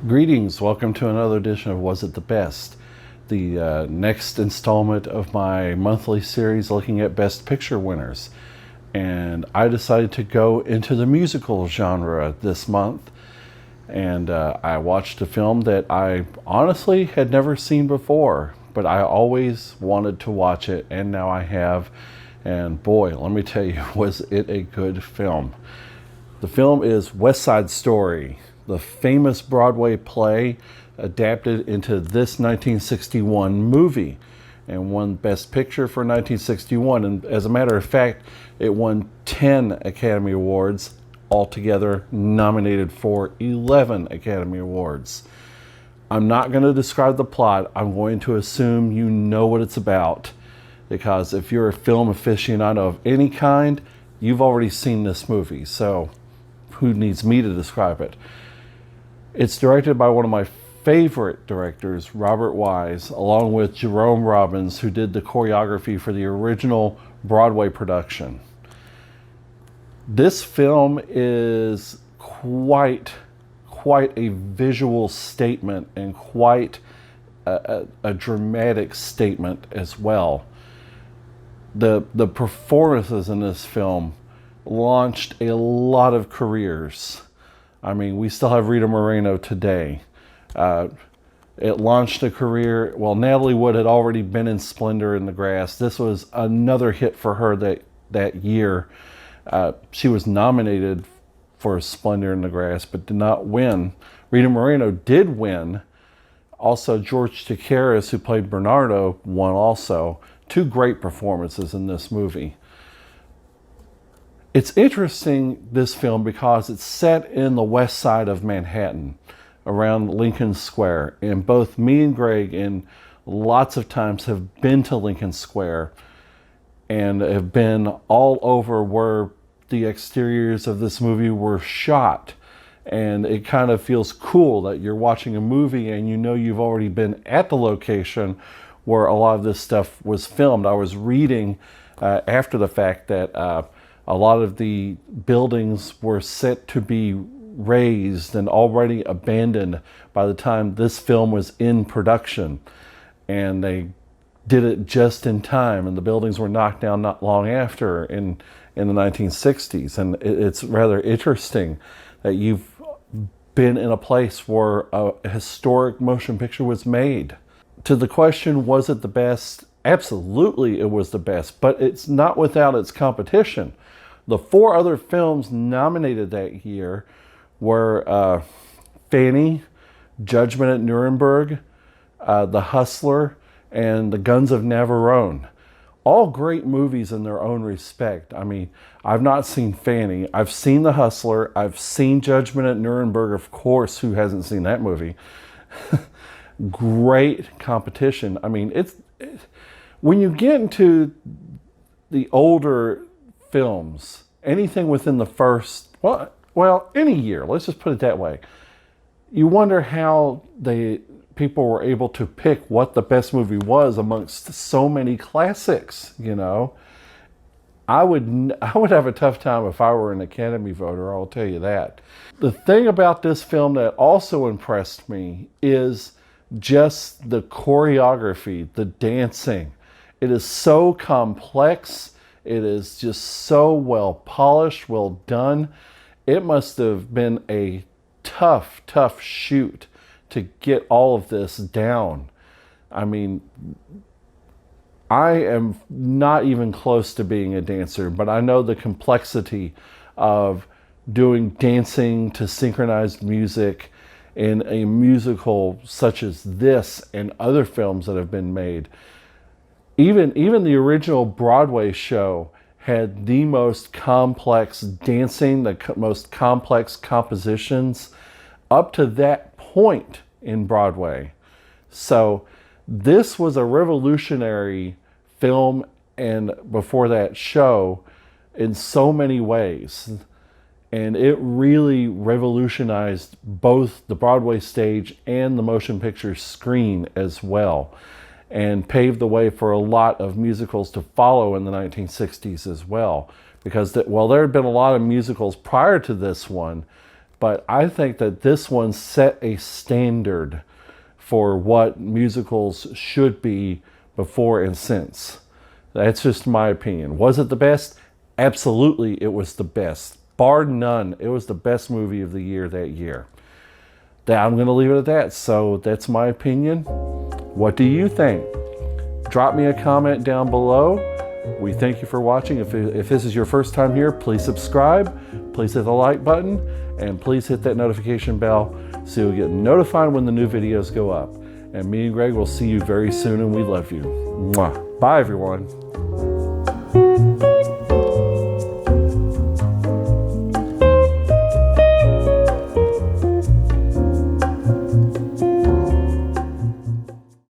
Greetings, welcome to another edition of Was It the Best? The next installment of my monthly series looking at Best Picture winners. And I decided to go into the musical genre this month. And I watched a film that I honestly had never seen before, but I always wanted to watch it, and now I have. And boy, let me tell you, was it a good film. The film is West Side Story, the famous Broadway play adapted into this 1961 movie, and won Best Picture for 1961. And as a matter of fact, it won 10 Academy Awards, altogether nominated for 11 Academy Awards. I'm not going to describe the plot. I'm going to assume you know what it's about, because if you're a film aficionado of any kind, you've already seen this movie, so who needs me to describe it? It's directed by one of my favorite directors, Robert Wise, along with Jerome Robbins, who did the choreography for the original Broadway production. This film is quite a visual statement, and quite a dramatic statement as well. The performances in this film launched a lot of careers. I mean, we still have Rita Moreno today. It launched a career. Well, Natalie Wood had already been in Splendor in the Grass. This was another hit for her that year. She was nominated for Splendor in the Grass, but did not win. Rita Moreno did win. Also, George Takeiras, who played Bernardo, won also. Two great performances in this movie. It's interesting, this film, because it's set in the west side of Manhattan, around Lincoln Square. And both me and Greg, and lots of times, have been to Lincoln Square and have been all over where the exteriors of this movie were shot. And it kind of feels cool that you're watching a movie and you know you've already been at the location where a lot of this stuff was filmed. I was reading after the fact that a lot of the buildings were set to be razed and already abandoned by the time this film was in production. And they did it just in time, and the buildings were knocked down not long after in the 1960s. And it's rather interesting that you've been in a place where a historic motion picture was made. To the question, was it the best? Absolutely it was the best, but it's not without its competition. The four other films nominated that year were Fanny, Judgment at Nuremberg, The Hustler, and The Guns of Navarone. All great movies in their own respect. I mean, I've not seen Fanny. I've seen The Hustler. I've seen Judgment at Nuremberg, of course. Who hasn't seen that movie? Great competition. I mean, when you get into the older films, anything within the first, well, any year, let's just put it that way, you wonder how people were able to pick what the best movie was amongst so many classics, you know. I would have a tough time if I were an Academy voter, I'll tell you that. The thing about this film that also impressed me is just the choreography, the dancing. It is so complex. It is just so well polished, well done. It must have been a tough shoot to get all of this down. I mean, I am not even close to being a dancer, but I know the complexity of doing dancing to synchronized music in a musical such as this and other films that have been made. Even the original Broadway show had the most complex dancing, the most complex compositions up to that point in Broadway. So this was a revolutionary film, and before that show, in so many ways. And it really revolutionized both the Broadway stage and the motion picture screen as well, and paved the way for a lot of musicals to follow in the 1960s as well. Because while there had been a lot of musicals prior to this one, But I think that this one set a standard for what musicals should be before and since. That's just my opinion. Was it the best? Absolutely, it was the best. Bar none, it was the best movie of the year that year. I'm going to leave it at that. So that's my opinion. What do you think? Drop me a comment down below. We thank you for watching. If this is your first time here, please subscribe. Please hit the like button. And please hit that notification bell so you'll get notified when the new videos go up. And me and Greg will see you very soon, and we love you. Mwah. Bye, everyone.